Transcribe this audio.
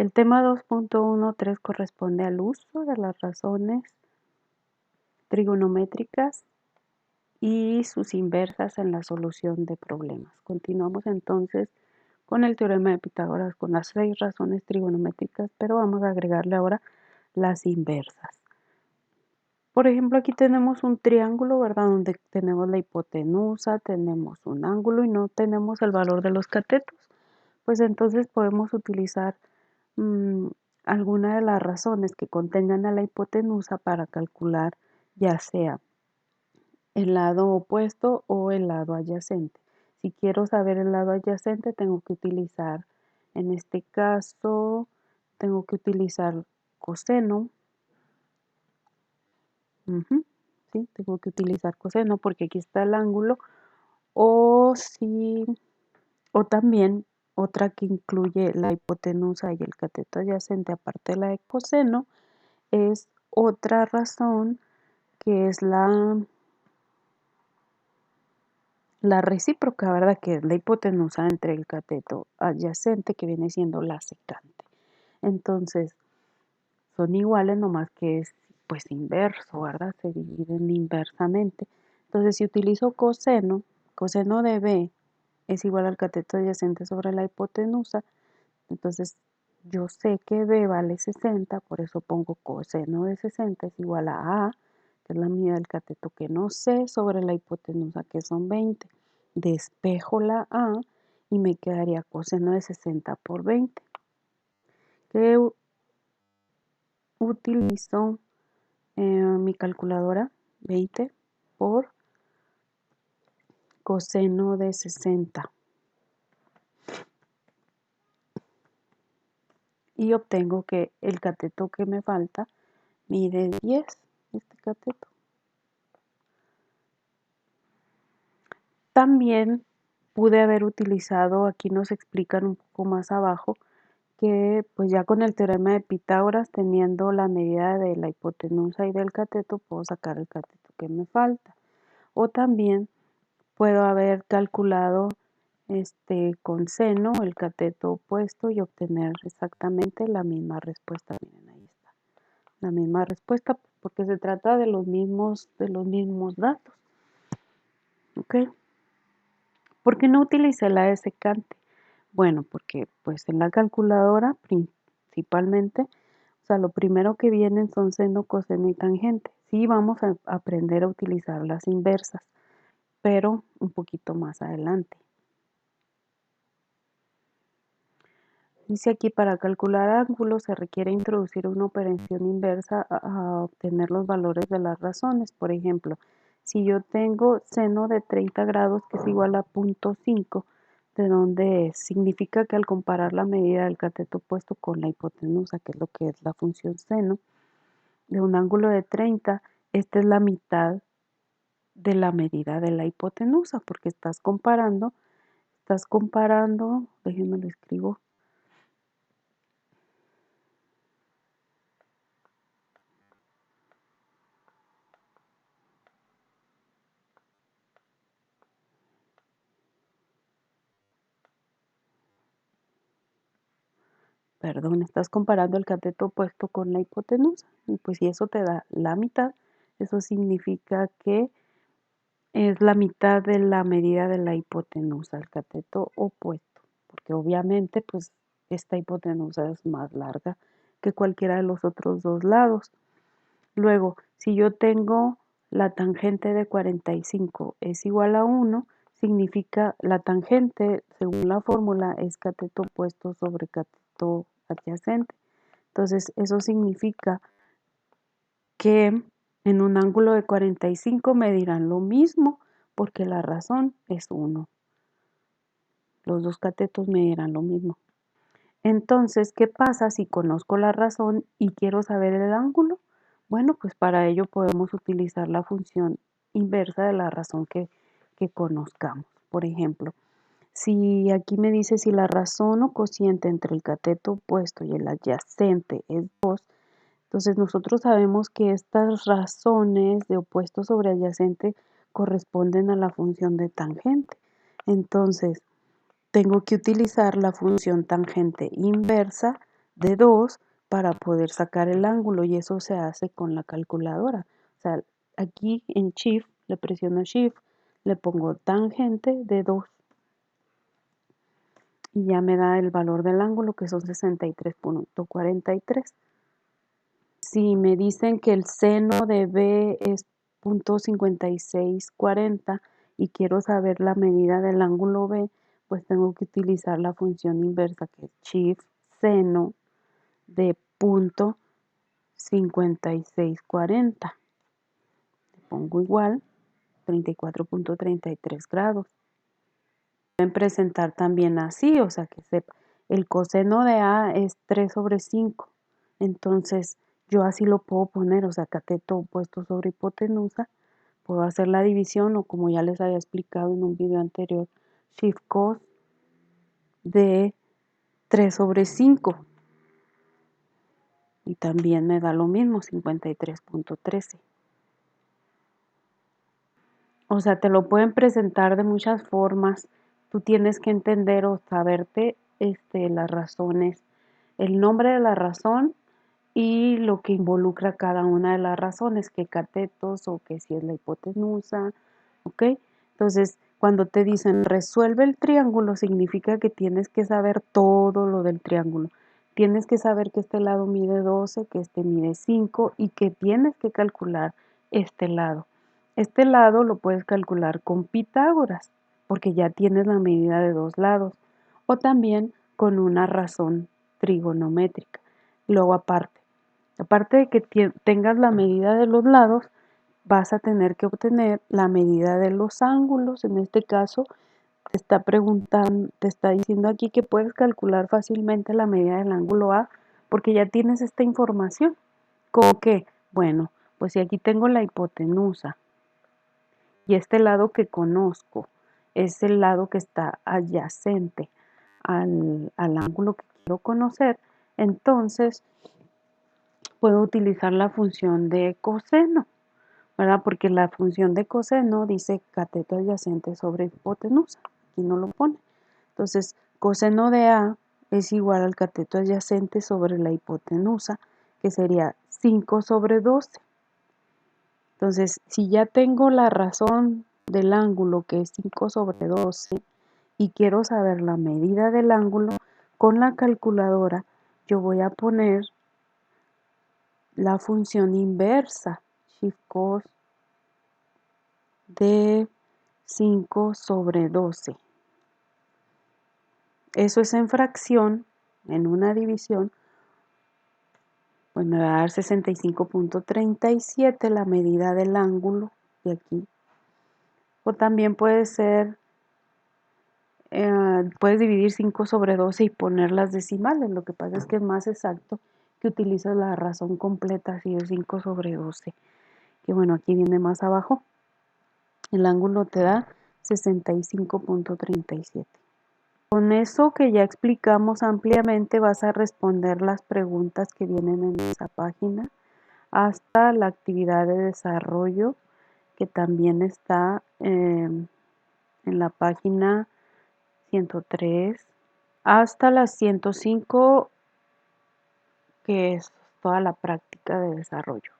El tema 2.13 corresponde al uso de las razones trigonométricas y sus inversas en la solución de problemas. Continuamos entonces con el teorema de Pitágoras con las 6 razones trigonométricas, pero vamos a agregarle ahora las inversas. Por ejemplo, aquí tenemos un triángulo, ¿verdad? Donde tenemos la hipotenusa, tenemos un ángulo y no tenemos el valor de los catetos. Pues entonces podemos utilizar alguna de las razones que contengan a la hipotenusa para calcular ya sea el lado opuesto o el lado adyacente. Si quiero saber el lado adyacente, tengo que utilizar, en este caso, tengo que utilizar coseno. Sí, tengo que utilizar coseno porque aquí está el ángulo. O también otra que incluye la hipotenusa y el cateto adyacente, aparte de la de coseno, es otra razón que es la recíproca, ¿verdad? Que es la hipotenusa entre el cateto adyacente, que viene siendo la secante. Entonces, son iguales, nomás que es pues inverso, ¿verdad? Se dividen inversamente. Entonces, si utilizo coseno de B es igual al cateto adyacente sobre la hipotenusa. Entonces, yo sé que B vale 60, por eso pongo coseno de 60 es igual a que es la medida del cateto que no sé, sobre la hipotenusa, que son 20. Despejo la A y me quedaría coseno de 60 por 20. Que utilizo mi calculadora, 20 por coseno de 60. Y obtengo que el cateto que me falta mide 10, este cateto. También pude haber utilizado, aquí nos explican un poco más abajo, que pues ya con el teorema de Pitágoras, teniendo la medida de la hipotenusa y del cateto, puedo sacar el cateto que me falta. O también puedo haber calculado con seno el cateto opuesto y obtener exactamente la misma respuesta. Miren, ahí está. La misma respuesta porque se trata de los mismos datos. ¿Ok? ¿Por qué no utilicé la de secante? Bueno, porque pues en la calculadora principalmente, o sea, lo primero que vienen son seno, coseno y tangente. Sí, vamos a aprender a utilizar las inversas, pero un poquito más adelante. Dice aquí, para calcular ángulos se requiere introducir una operación inversa a obtener los valores de las razones. Por ejemplo, si yo tengo seno de 30 grados, que es igual a 0.5, ¿de dónde es? Significa que al comparar la medida del cateto opuesto con la hipotenusa, que es lo que es la función seno, de un ángulo de 30, esta es la mitad de la medida de la hipotenusa, porque estás comparando, déjenme lo escribo, estás comparando el cateto opuesto con la hipotenusa. Y pues si eso te da la mitad, eso significa que es la mitad de la medida de la hipotenusa, el cateto opuesto. Porque obviamente pues esta hipotenusa es más larga que cualquiera de los otros dos lados. Luego, si yo tengo la tangente de 45 es igual a 1, significa la tangente, según la fórmula, es cateto opuesto sobre cateto adyacente. Entonces, eso significa que en un ángulo de 45 medirán lo mismo, porque la razón es 1. Los dos catetos medirán lo mismo. Entonces, ¿qué pasa si conozco la razón y quiero saber el ángulo? Bueno, pues para ello podemos utilizar la función inversa de la razón que conozcamos. Por ejemplo, si aquí me dice si la razón o cociente entre el cateto opuesto y el adyacente es 2, entonces nosotros sabemos que estas razones de opuesto sobre adyacente corresponden a la función de tangente. Entonces, tengo que utilizar la función tangente inversa de 2 para poder sacar el ángulo y eso se hace con la calculadora. O sea, aquí en Shift, le presiono Shift, le pongo tangente de 2 y ya me da el valor del ángulo que son 63.43. Si me dicen que el seno de B es 0.5640 y quiero saber la medida del ángulo B, pues tengo que utilizar la función inversa que es Shift seno de 0.5640. Pongo igual 34.33 grados. Pueden presentar también así, o sea que sepa, el coseno de A es 3 sobre 5. Entonces yo así lo puedo poner, o sea, cateto opuesto sobre hipotenusa. Puedo hacer la división o como ya les había explicado en un video anterior, shift cos de 3 sobre 5. Y también me da lo mismo, 53.13. O sea, te lo pueden presentar de muchas formas. Tú tienes que entender o saberte las razones, el nombre de la razón y lo que involucra cada una de las razones, que catetos o que si es la hipotenusa, ¿ok? Entonces, cuando te dicen resuelve el triángulo, significa que tienes que saber todo lo del triángulo. Tienes que saber que este lado mide 12, que este mide 5 y que tienes que calcular este lado. Este lado lo puedes calcular con Pitágoras, porque ya tienes la medida de dos lados, o también con una razón trigonométrica. Luego aparte de que tengas la medida de los lados, vas a tener que obtener la medida de los ángulos. En este caso, te está preguntando, te está diciendo aquí que puedes calcular fácilmente la medida del ángulo A, porque ya tienes esta información. ¿Cómo que? Bueno, pues si aquí tengo la hipotenusa, y este lado que conozco es el lado que está adyacente al ángulo que quiero conocer, entonces puedo utilizar la función de coseno, ¿verdad? Porque la función de coseno dice cateto adyacente sobre hipotenusa. Aquí no lo pone. Entonces, coseno de A es igual al cateto adyacente sobre la hipotenusa, que sería 5 sobre 12. Entonces, si ya tengo la razón del ángulo, que es 5 sobre 12, y quiero saber la medida del ángulo, con la calculadora yo voy a poner la función inversa, shift cos de 5 sobre 12. Eso es en fracción, en una división, pues me va a dar 65.37 la medida del ángulo de aquí. O también puede ser, puedes dividir 5 sobre 12 y poner las decimales. Lo que pasa es que es más exacto que utilizas la razón completa, así de 5 sobre 12. Que bueno, aquí viene más abajo. El ángulo te da 65.37. Con eso que ya explicamos ampliamente vas a responder las preguntas que vienen en esa página hasta la actividad de desarrollo que también está en la página 103 hasta la 105 que es toda la práctica de desarrollo.